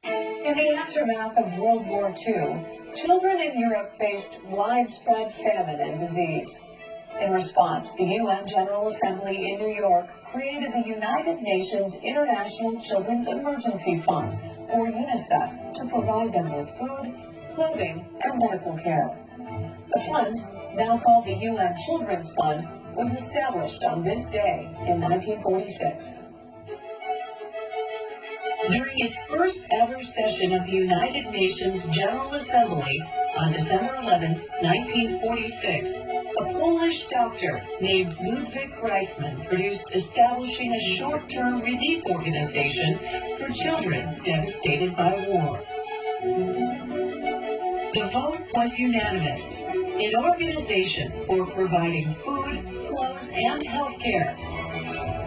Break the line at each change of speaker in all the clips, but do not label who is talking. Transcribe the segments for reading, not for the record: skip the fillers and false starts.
In the aftermath of World War II, children in Europe faced widespread famine and disease. In response, the UN General Assembly in New York created the United Nations International Children's Emergency Fund, or UNICEF, to provide them with food, clothing, and medical care. The fund, now called the UN Children's Fund, was established on this day in 1946. During its first ever session of the United Nations General Assembly on December 11, 1946, a Polish doctor named Ludwig Reichmann produced establishing a short-term relief organization for children devastated by war. The vote was unanimous. An organization for providing food, clothes, and health care.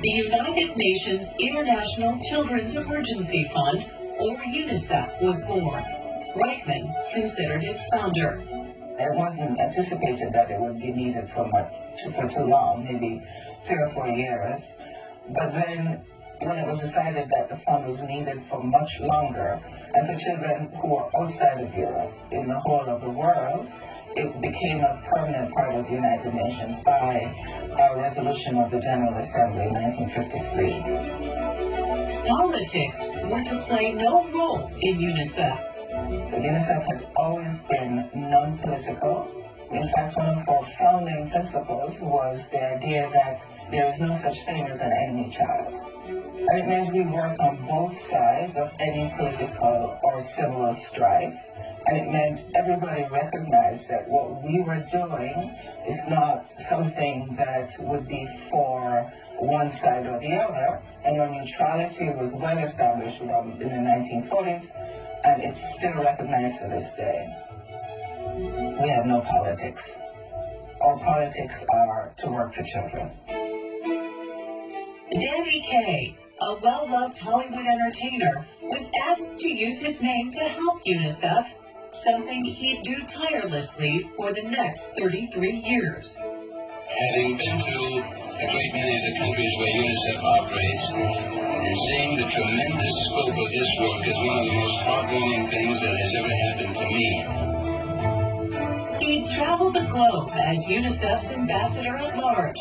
The United Nations International Children's Emergency Fund, or UNICEF, was born. Reichmann considered its founder.
It wasn't anticipated that it would be needed for too long, maybe 3 or 4 years. But then, when it was decided that the fund was needed for much longer, and for children who are outside of Europe, in the whole of the world, it became a permanent part of the United Nations by a resolution of the General Assembly in 1953.
Politics were to play no role in UNICEF.
UNICEF has always been non-political. In fact, one of our founding principles was the idea that there is no such thing as an enemy child. And it meant we work on both sides of any political or civil strife. And it meant everybody recognized that what we were doing is not something that would be for one side or the other. And our neutrality was well established in the 1940s, and it's still recognized to this day. We have no politics. Our politics are to work for children.
Danny Kaye, a well-loved Hollywood entertainer, was asked to use his name to help UNICEF, something he'd do tirelessly for the next 33 years.
Having been to a great many of the countries where UNICEF operates, and seeing the tremendous scope of this work is one of the most heartwarming things that has ever happened to me.
He'd travel the globe as UNICEF's ambassador at large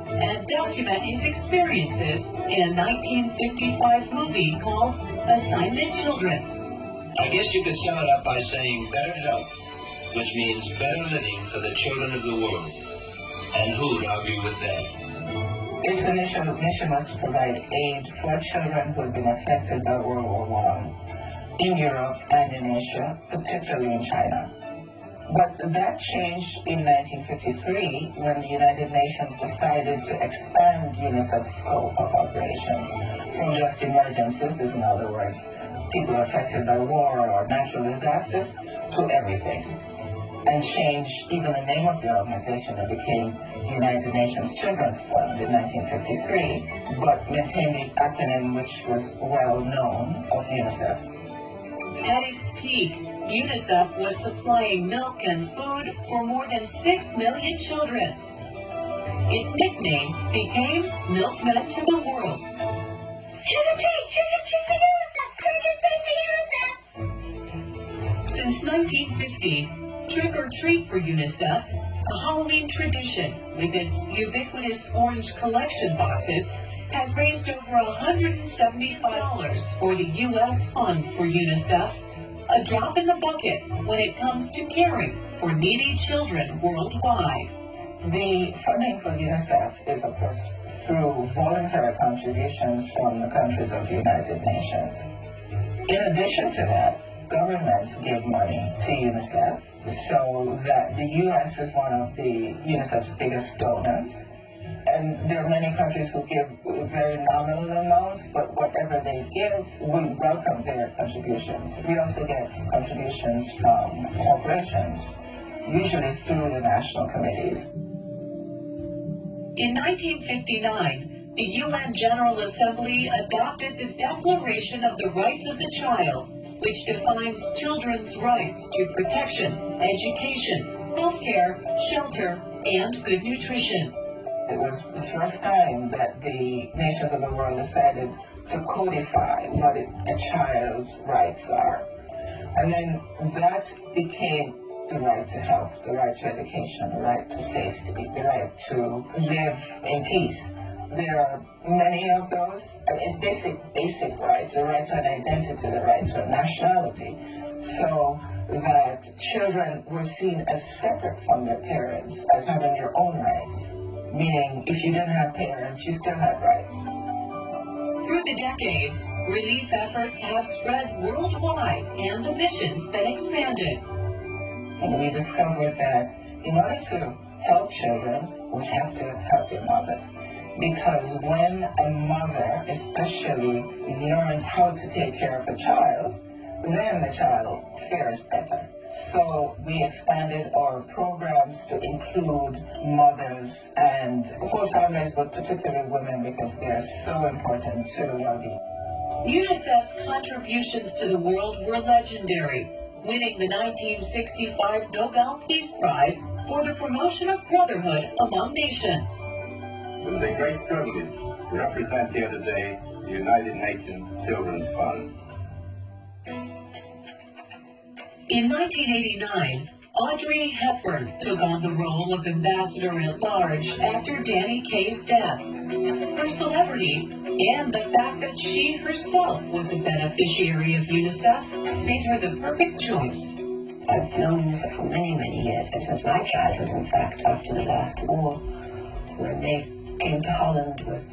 and document his experiences in a 1955 movie called Assignment Children.
I guess you could sum it up by saying better health, which means better living for the children of the world. And who'd argue with that?
Its initial mission was to provide aid for children who had been affected by World War I in Europe and in Asia, particularly in China. But that changed in 1953 when the United Nations decided to expand UNICEF's scope of operations from just emergencies, in other words, people affected by war or natural disasters, to everything. And changed even the name of the organization. It became United Nations Children's Fund in 1953, but maintained the acronym which was well known of UNICEF.
At its peak, UNICEF was supplying milk and food for more than 6 million children. Its nickname became Milkmen to the World. Since 1950, Trick or Treat for UNICEF, a Halloween tradition with its ubiquitous orange collection boxes, has raised over $175 for the U.S. Fund for UNICEF, a drop in the bucket when it comes to caring for needy children worldwide.
The funding for UNICEF is, of course, through voluntary contributions from the countries of the United Nations. In addition to that, governments give money to UNICEF, so that the U.S. is one of the UNICEF's biggest donors. And there are many countries who give very nominal amounts, but whatever they give, we welcome their contributions. We also get contributions from corporations, usually through the national committees.
In 1959, the UN General Assembly adopted the Declaration of the Rights of the Child, which defines children's rights to protection, education, healthcare, shelter, and good nutrition.
It was the first time that the nations of the world decided to codify what a child's rights are. And then that became the right to health, the right to education, the right to safety, the right to live in peace. There are many of those. I mean, it's basic rights, the right to an identity, the right to a nationality. So that children were seen as separate from their parents, as having their own rights. Meaning, if you didn't have parents, you still had rights.
Through the decades, relief efforts have spread worldwide and the missions been expanded.
And we discovered that in order to help children, we have to help their mothers. Because when a mother especially learns how to take care of a child, then the child fares better. So we expanded our programs to include mothers and whole families, but particularly women, because they are so important to the well-being.
UNICEF's contributions to the world were legendary, winning the 1965 Nobel Peace Prize for the promotion of brotherhood among nations.
It was a great privilege to represent here today the United Nations Children's Fund.
In 1989, Audrey Hepburn took on the role of ambassador at large after Danny Kaye's death. Her celebrity and the fact that she herself was a beneficiary of UNICEF made her the perfect choice.
I've known UNICEF for many, many years, and since my childhood, in fact, after the last war, when they came to Holland with,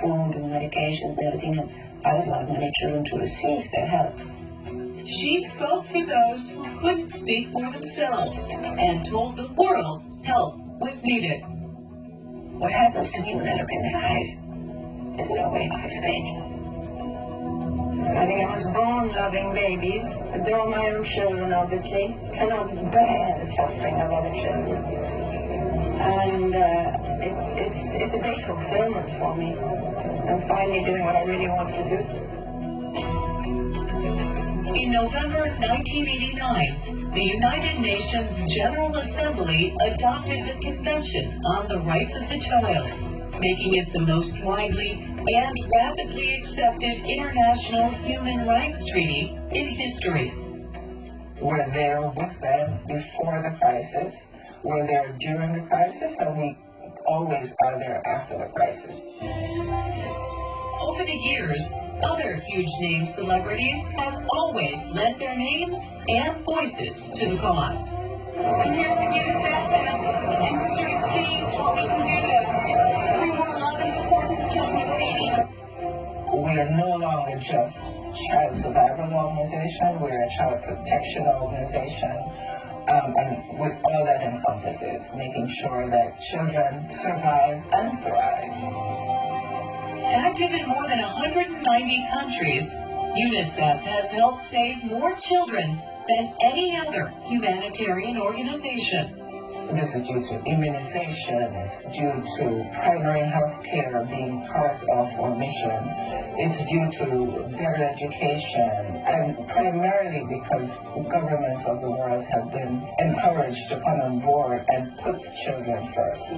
food and medications and everything, and I was one of many children to receive their help.
She spoke for those who couldn't speak for themselves and told the world help was needed.
What happens to me when I look in their eyes is no way of explaining. I think I was born loving babies, adore my own children, obviously, cannot bear the suffering of other children. And it's a great fulfillment for me. I'm finally doing what I really want to do.
In November 1989, the United Nations General Assembly adopted the Convention on the Rights of the Child, making it the most widely and rapidly accepted international human rights treaty in history.
We're there with them before the crisis, we're there during the crisis, and we always are there after the crisis.
Over the years, other huge name celebrities have always lent their names and voices to the cause.
I'm here with UNICEF and to sort of see what we can do to bring more love and support to the children of Haiti.
We are no longer just child survival organization, we're a child protection organization, and with all that encompasses, making sure that children survive and thrive.
Active in more than 190 countries, UNICEF has helped save more children than any other humanitarian organization.
This is due to immunization, it's due to primary health care being part of our mission, it's due to better education, and primarily because governments of the world have been encouraged to come on board and put children first.